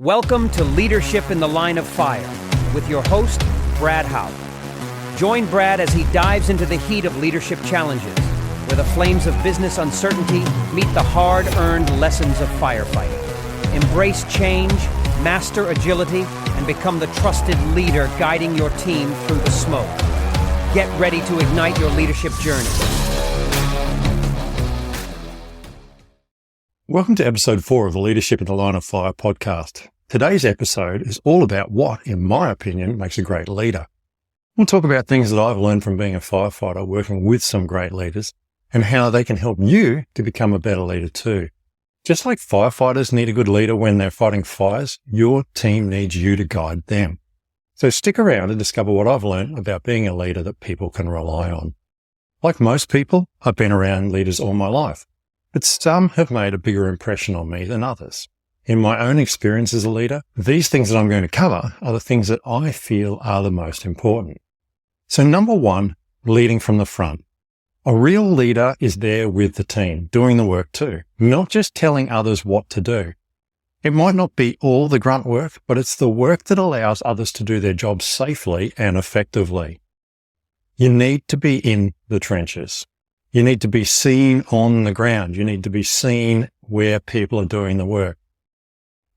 Welcome to Leadership in the Line of Fire with your host, Brad Howe. Join Brad as he dives into the heat of leadership challenges, where the flames of business uncertainty meet the hard-earned lessons of firefighting. Embrace change, master agility, and become the trusted leader guiding your team through the smoke. Get ready to ignite your leadership journey. Welcome to episode 4 of the Leadership in the Line of Fire podcast. Today's episode is all about what, in my opinion, makes a great leader. We'll talk about things that I've learned from being a firefighter, working with some great leaders, and how they can help you to become a better leader too. Just like firefighters need a good leader when they're fighting fires, your team needs you to guide them. So stick around and discover what I've learned about being a leader that people can rely on. Like most people, I've been around leaders all my life, but some have made a bigger impression on me than others. In my own experience as a leader, these things that I'm going to cover are the things that I feel are the most important. So number 1, leading from the front. A real leader is there with the team, doing the work too, not just telling others what to do. It might not be all the grunt work, but it's the work that allows others to do their jobs safely and effectively. You need to be in the trenches. You need to be seen on the ground. You need to be seen where people are doing the work.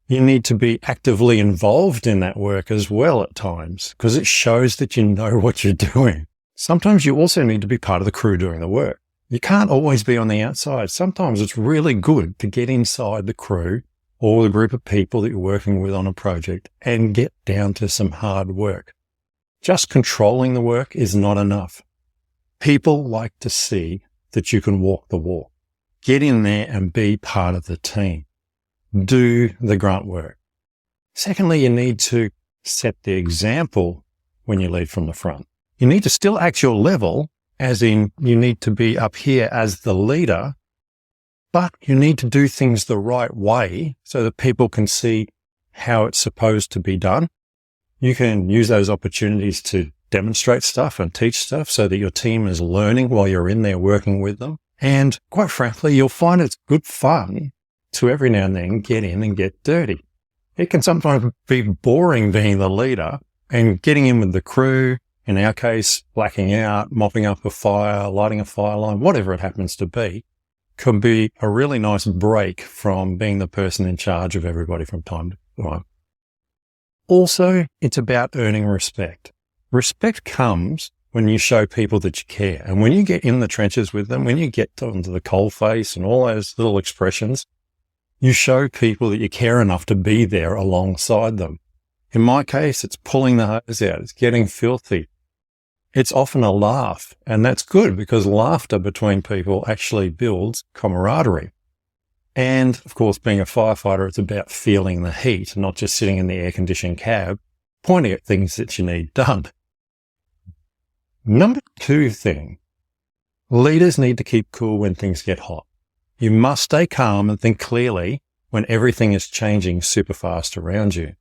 You need to be actively involved in that work as well at times, because it shows that you know what you're doing. Sometimes you also need to be part of the crew doing the work. You can't always be on the outside. Sometimes it's really good to get inside the crew or the group of people that you're working with on a project and get down to some hard work. Just controlling the work is not enough. People like to see that you can walk the walk. Get in there and be part of the team. Do the grunt work. Secondly, you need to set the example when you lead from the front. You need to still act your level, as in you need to be up here as the leader, but you need to do things the right way so that people can see how it's supposed to be done. You can use those opportunities to demonstrate stuff and teach stuff so that your team is learning while you're in there working with them. And quite frankly, you'll find it's good fun to every now and then get in and get dirty. It can sometimes be boring being the leader and getting in with the crew, in our case, blacking out, mopping up a fire, lighting a fire line, whatever it happens to be, can be a really nice break from being the person in charge of everybody from time to time. Also, it's about earning respect. Respect comes when you show people that you care. And when you get in the trenches with them, when you get onto the coalface and all those little expressions, you show people that you care enough to be there alongside them. In my case, it's pulling the hose out. It's getting filthy. It's often a laugh, and that's good because laughter between people actually builds camaraderie. And of course, being a firefighter, it's about feeling the heat, not just sitting in the air-conditioned cab, pointing at things that you need done. Number 2 thing, leaders need to keep cool when things get hot. You must stay calm and think clearly when everything is changing super fast around you.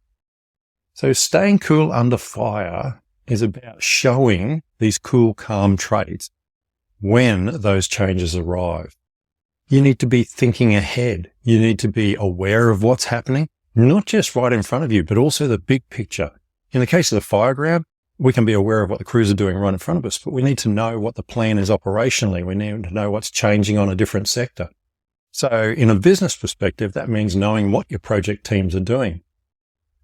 So staying cool under fire is about showing these cool, calm traits when those changes arrive. You need to be thinking ahead. You need to be aware of what's happening, not just right in front of you, but also the big picture. In the case of the Fireground, we can be aware of what the crews are doing right in front of us, but we need to know what the plan is operationally. We need to know what's changing on a different sector. So in a business perspective, that means knowing what your project teams are doing,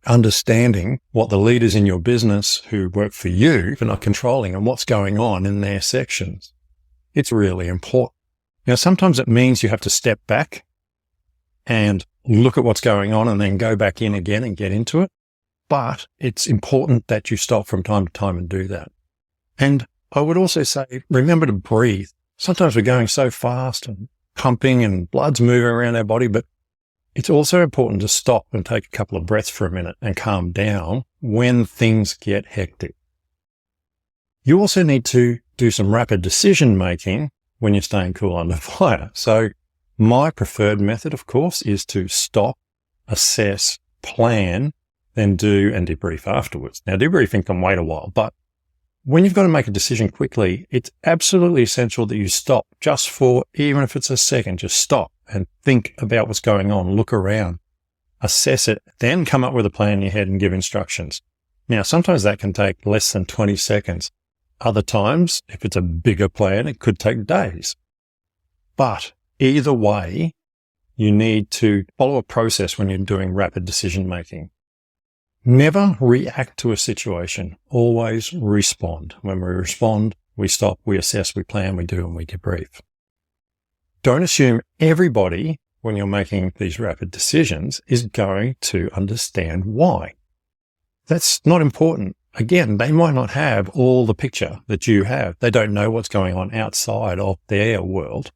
understanding what the leaders in your business who work for you are not controlling and what's going on in their sections. It's really important. Now, sometimes it means you have to step back and look at what's going on and then go back in again and get into it. But it's important that you stop from time to time and do that. And I would also say, remember to breathe. Sometimes we're going so fast and pumping and blood's moving around our body, but it's also important to stop and take a couple of breaths for a minute and calm down when things get hectic. You also need to do some rapid decision making when you're staying cool under fire. So my preferred method, of course, is to stop, assess, plan, then do and debrief afterwards. Now, debriefing can wait a while, but when you've got to make a decision quickly, it's absolutely essential that you stop just for, even if it's a second, just stop and think about what's going on, look around, assess it, then come up with a plan in your head and give instructions. Now, sometimes that can take less than 20 seconds. Other times, if it's a bigger plan, it could take days. But either way, you need to follow a process when you're doing rapid decision making. Never react to a situation. Always respond. When we respond, we stop, we assess, we plan, we do, and we debrief. Don't assume everybody, when you're making these rapid decisions, is going to understand why. That's not important. Again, they might not have all the picture that you have. They don't know what's going on outside of their world.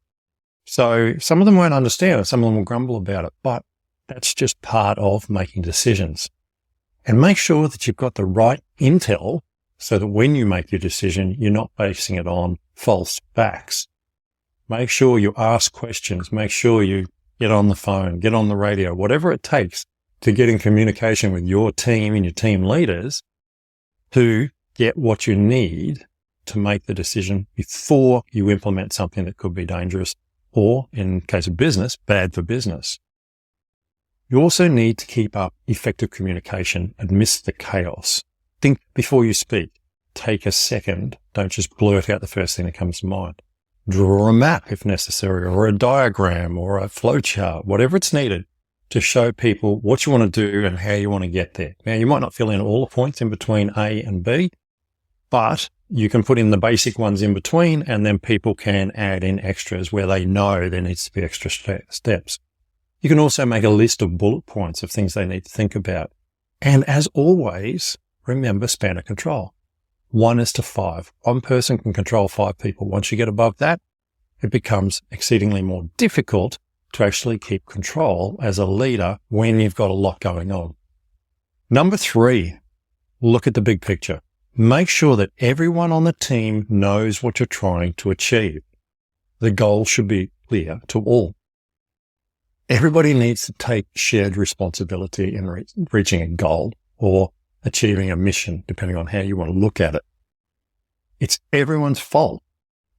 So some of them won't understand it. Some of them will grumble about it, but that's just part of making decisions. And make sure that you've got the right intel so that when you make your decision, you're not basing it on false facts. Make sure you ask questions. Make sure you get on the phone, get on the radio, whatever it takes to get in communication with your team and your team leaders to get what you need to make the decision before you implement something that could be dangerous or, in case of business, bad for business. You also need to keep up effective communication amidst the chaos. Think before you speak. Take a second. Don't just blurt out the first thing that comes to mind. Draw a map if necessary, or a diagram or a flowchart, whatever it's needed to show people what you want to do and how you want to get there. Now, you might not fill in all the points in between A and B, but you can put in the basic ones in between, and then people can add in extras where they know there needs to be extra steps. You can also make a list of bullet points of things they need to think about. And as always, remember span of control. 1:5. One person can control 5 people. Once you get above that, it becomes exceedingly more difficult to actually keep control as a leader when you've got a lot going on. Number 3, look at the big picture. Make sure that everyone on the team knows what you're trying to achieve. The goal should be clear to all. Everybody needs to take shared responsibility in reaching a goal or achieving a mission, depending on how you want to look at it. It's everyone's fault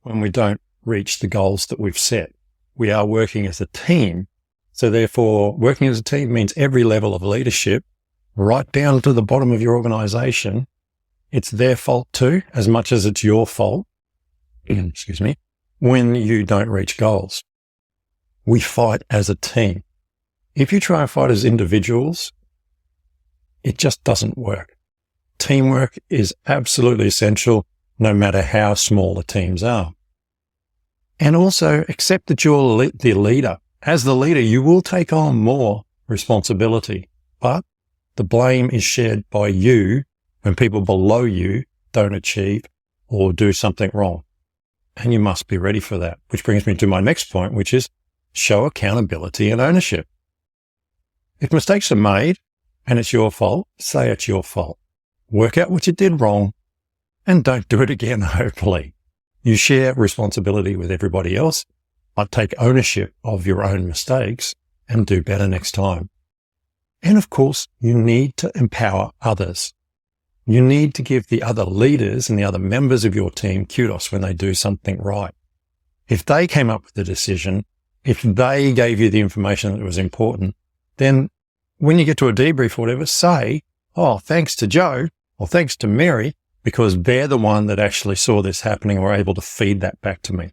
when we don't reach the goals that we've set. We are working as a team. So therefore, working as a team means every level of leadership, right down to the bottom of your organization, it's their fault too, as much as it's your fault, when you don't reach goals. We fight as a team. If you try and fight as individuals, it just doesn't work. Teamwork is absolutely essential, no matter how small the teams are. And also accept that you're the leader. As the leader, you will take on more responsibility, but the blame is shared by you when people below you don't achieve or do something wrong. And you must be ready for that, which brings me to my next point, which is show accountability and ownership. If mistakes are made and it's your fault, say it's your fault. Work out what you did wrong and don't do it again, hopefully. You share responsibility with everybody else, but take ownership of your own mistakes and do better next time. And of course, you need to empower others. You need to give the other leaders and the other members of your team kudos when they do something right. If they came up with the decision, if they gave you the information that was important, then when you get to a debrief or whatever, say, oh, thanks to Joe or thanks to Mary, because they're the one that actually saw this happening and were able to feed that back to me.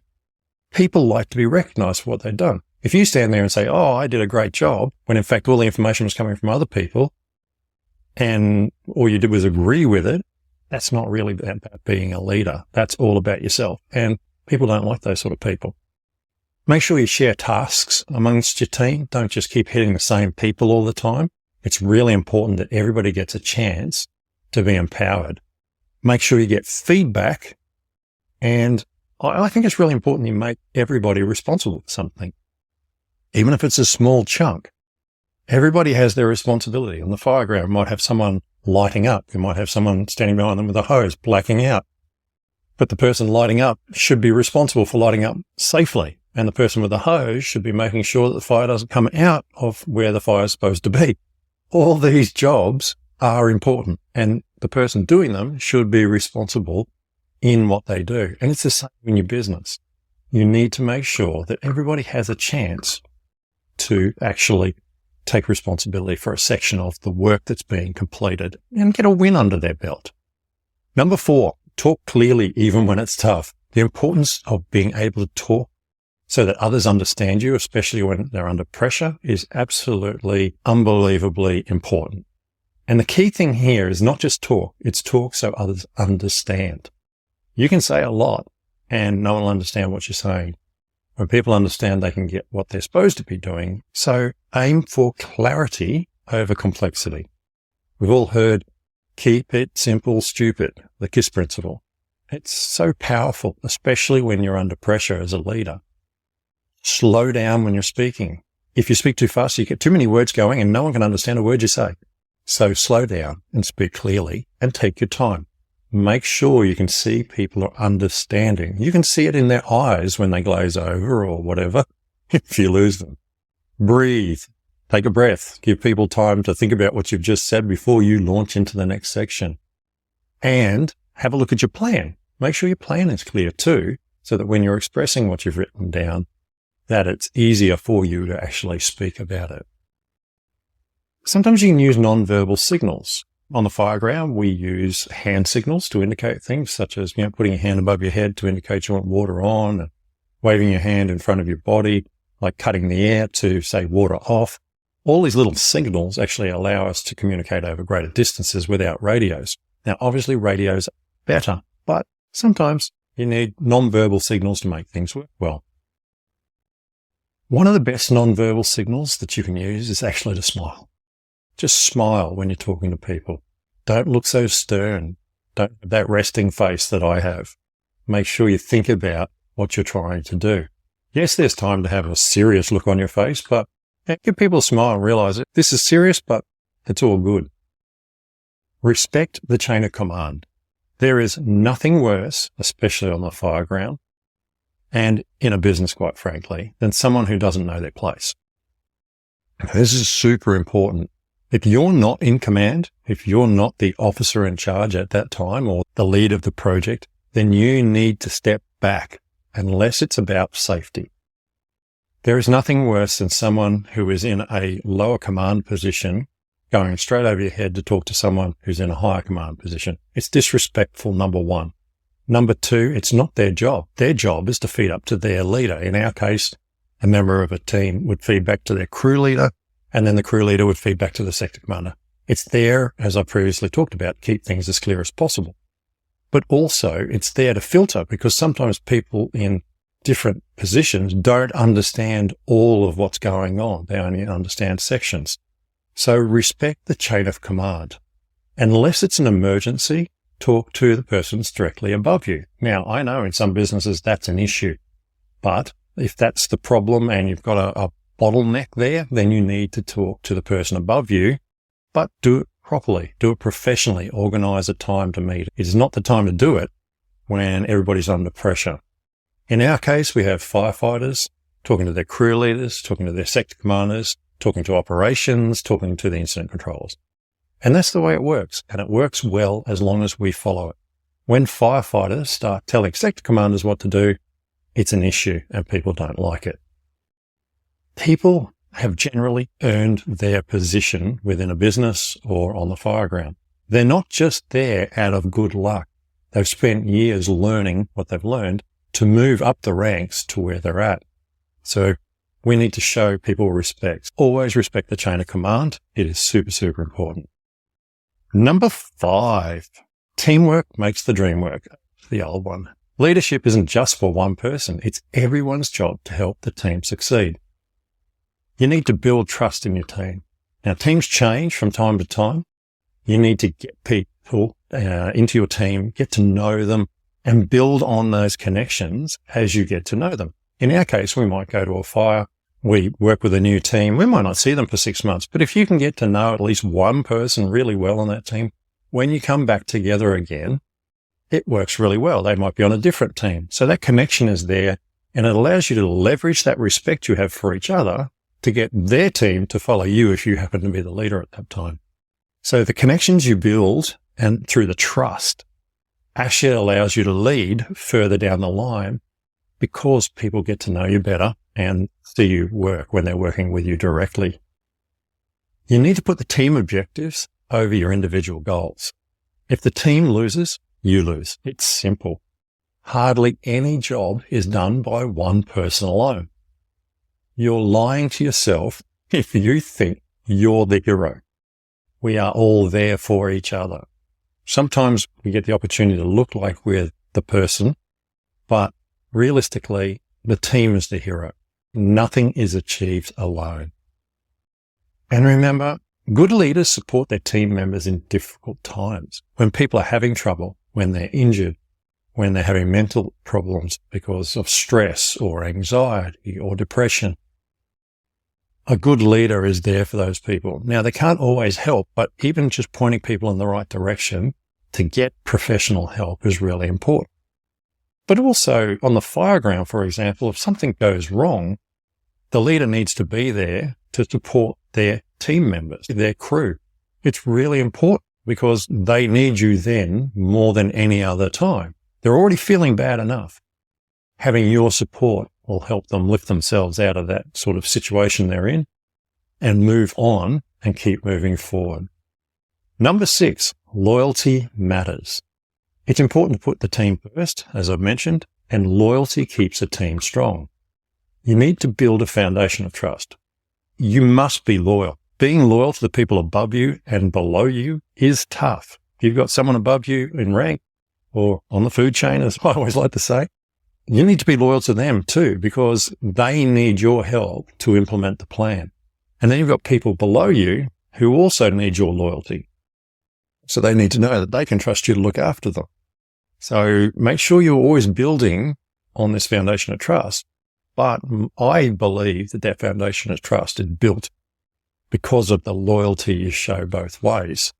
People like to be recognized for what they've done. If you stand there and say, oh, I did a great job, when in fact all the information was coming from other people and all you did was agree with it, that's not really about being a leader. That's all about yourself. And people don't like those sort of people. Make sure you share tasks amongst your team. Don't just keep hitting the same people all the time. It's really important that everybody gets a chance to be empowered. Make sure you get feedback. And I think it's really important you make everybody responsible for something. Even if it's a small chunk, everybody has their responsibility. On the Fireground, you might have someone lighting up. You might have someone standing behind them with a hose, blacking out. But the person lighting up should be responsible for lighting up safely. And the person with the hose should be making sure that the fire doesn't come out of where the fire is supposed to be. All these jobs are important, and the person doing them should be responsible in what they do. And it's the same in your business. You need to make sure that everybody has a chance to actually take responsibility for a section of the work that's being completed and get a win under their belt. Number 4, talk clearly even when it's tough. The importance of being able to talk so that others understand you, especially when they're under pressure, is absolutely unbelievably important. And the key thing here is not just talk, it's talk so others understand. You can say a lot and no one will understand what you're saying. When people understand, they can get what they're supposed to be doing. So aim for clarity over complexity. We've all heard, keep it simple, stupid, the KISS principle. It's so powerful, especially when you're under pressure as a leader. Slow down when you're speaking. If you speak too fast, you get too many words going and no one can understand a word you say. So slow down and speak clearly and take your time. Make sure you can see people are understanding. You can see it in their eyes when they glaze over or whatever, if you lose them. Breathe. Take a breath. Give people time to think about what you've just said before you launch into the next section. And have a look at your plan. Make sure your plan is clear too, so that when you're expressing what you've written down, that it's easier for you to actually speak about it. Sometimes you can use non-verbal signals. On the Fireground, we use hand signals to indicate things, such as putting your hand above your head to indicate you want water on, and waving your hand in front of your body, like cutting the air to say water off. All these little signals actually allow us to communicate over greater distances without radios. Now, obviously, radios are better, but sometimes you need non-verbal signals to make things work well. One of the best non-verbal signals that you can use is actually to smile. Just smile when you're talking to people. Don't look so stern. Don't have that resting face that I have. Make sure you think about what you're trying to do. Yes, there's time to have a serious look on your face, but give people a smile and realize that this is serious, but it's all good. Respect the chain of command. There is nothing worse, especially on the Fireground, and in a business, quite frankly, than someone who doesn't know their place. This is super important. If you're not in command, if you're not the officer in charge at that time or the lead of the project, then you need to step back unless it's about safety. There is nothing worse than someone who is in a lower command position going straight over your head to talk to someone who's in a higher command position. It's disrespectful, number 1. Number 2, it's not their job. Their job is to feed up to their leader. In our case, a member of a team would feed back to their crew leader, and then the crew leader would feed back to the sector commander. It's there, as I previously talked about, keep things as clear as possible. But also, it's there to filter, because sometimes people in different positions don't understand all of what's going on. They only understand sections. So respect the chain of command. Unless it's an emergency, talk to the persons directly above you. Now, I know in some businesses that's an issue, but if that's the problem and you've got a bottleneck there, then you need to talk to the person above you, but do it properly, do it professionally, organize a time to meet. It is not the time to do it when everybody's under pressure. In our case, we have firefighters talking to their crew leaders, talking to their sector commanders, talking to operations, talking to the incident controllers. And that's the way it works. And it works well as long as we follow it. When firefighters start telling sector commanders what to do, it's an issue and people don't like it. People have generally earned their position within a business or on the Fireground. They're not just there out of good luck. They've spent years learning what they've learned to move up the ranks to where they're at. So we need to show people respect. Always respect the chain of command. It is super, super important. Number 5, teamwork makes the dream work. The old one. Leadership isn't just for one person. It's everyone's job to help the team succeed. You need to build trust in your team. Now, teams change from time to time. You need to get people into your team, get to know them, and build on those connections as you get to know them. In our case, we might go to a fire. We work with a new team. We might not see them for 6 months, but if you can get to know at least one person really well on that team, when you come back together again, it works really well. They might be on a different team. So that connection is there, and it allows you to leverage that respect you have for each other to get their team to follow you if you happen to be the leader at that time. So the connections you build and through the trust actually allows you to lead further down the line because people get to know you better and see you work when they're working with you directly. You need to put the team objectives over your individual goals. If the team loses, you lose. It's simple. Hardly any job is done by one person alone. You're lying to yourself if you think you're the hero. We are all there for each other. Sometimes we get the opportunity to look like we're the person, but realistically, the team is the hero. Nothing is achieved alone. And remember, good leaders support their team members in difficult times. When people are having trouble, when they're injured, when they're having mental problems because of stress or anxiety or depression. A good leader is there for those people. Now, they can't always help, but even just pointing people in the right direction to get professional help is really important. But also on the Fireground, for example, if something goes wrong, the leader needs to be there to support their team members, their crew. It's really important because they need you then more than any other time. They're already feeling bad enough. Having your support will help them lift themselves out of that sort of situation they're in and move on and keep moving forward. Number 6, loyalty matters. It's important to put the team first, as I've mentioned, and loyalty keeps a team strong. You need to build a foundation of trust. You must be loyal. Being loyal to the people above you and below you is tough. If you've got someone above you in rank or on the food chain, as I always like to say, you need to be loyal to them too, because they need your help to implement the plan. And then you've got people below you who also need your loyalty. So they need to know that they can trust you to look after them. So make sure you're always building on this foundation of trust. But I believe that that foundation of trust is built because of the loyalty you show both ways.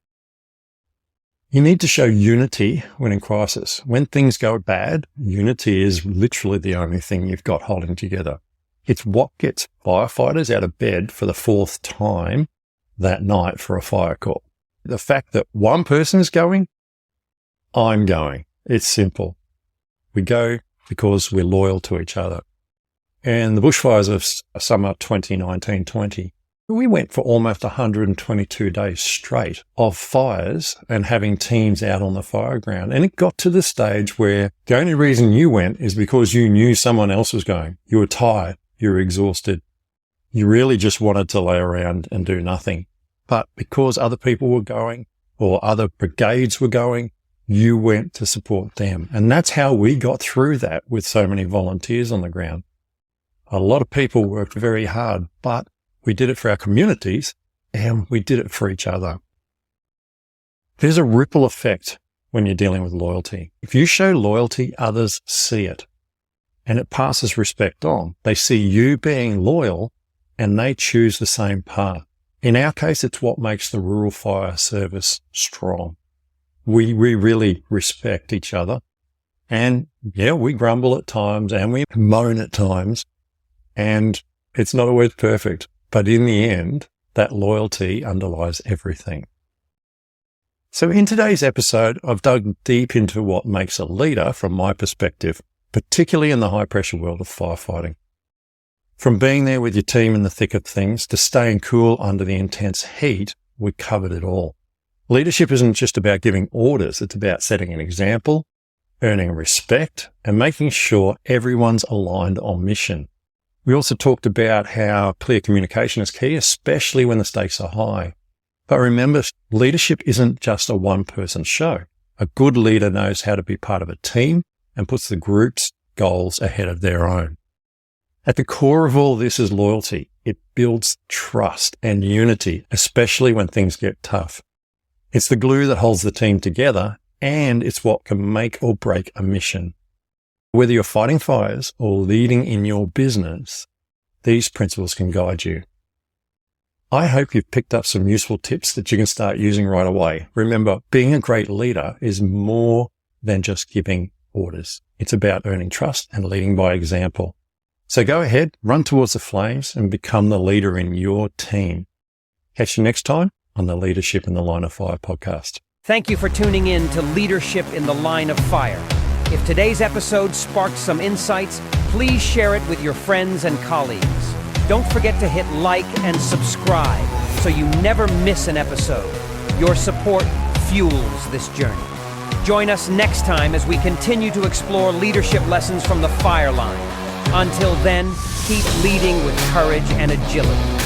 You need to show unity when in crisis. When things go bad, unity is literally the only thing you've got holding together. It's what gets firefighters out of bed for the 4th time that night for a fire call. The fact that one person is going, I'm going. It's simple. We go because we're loyal to each other. And the bushfires of summer 2019-20, we went for almost 122 days straight of fires and having teams out on the Fireground. And it got to the stage where the only reason you went is because you knew someone else was going. You were tired. You were exhausted. You really just wanted to lay around and do nothing. But because other people were going or other brigades were going, you went to support them. And that's how we got through that with so many volunteers on the ground. A lot of people worked very hard, but we did it for our communities and we did it for each other. There's a ripple effect when you're dealing with loyalty. If you show loyalty, others see it and it passes respect on. They see you being loyal and they choose the same path. In our case, it's what makes the rural fire service strong. We really respect each other. And yeah, we grumble at times and we moan at times and it's not always perfect. But in the end, that loyalty underlies everything. So in today's episode, I've dug deep into what makes a leader from my perspective, particularly in the high-pressure world of firefighting. From being there with your team in the thick of things to staying cool under the intense heat, we covered it all. Leadership isn't just about giving orders. It's about setting an example, earning respect, and making sure everyone's aligned on mission. We also talked about how clear communication is key, especially when the stakes are high. But remember, leadership isn't just a one-person show. A good leader knows how to be part of a team and puts the group's goals ahead of their own. At the core of all this is loyalty. It builds trust and unity, especially when things get tough. It's the glue that holds the team together, and it's what can make or break a mission. Whether you're fighting fires or leading in your business, these principles can guide you. I hope you've picked up some useful tips that you can start using right away. Remember, being a great leader is more than just giving orders. It's about earning trust and leading by example. So go ahead, run towards the flames and become the leader in your team. Catch you next time on the Leadership in the Line of Fire podcast. Thank you for tuning in to Leadership in the Line of Fire. If today's episode sparked some insights, please share it with your friends and colleagues. Don't forget to hit like and subscribe. so you never miss an episode. Your support fuels this journey. Join us next time as we continue to explore leadership lessons from the fire line. Until then, keep leading with courage and agility.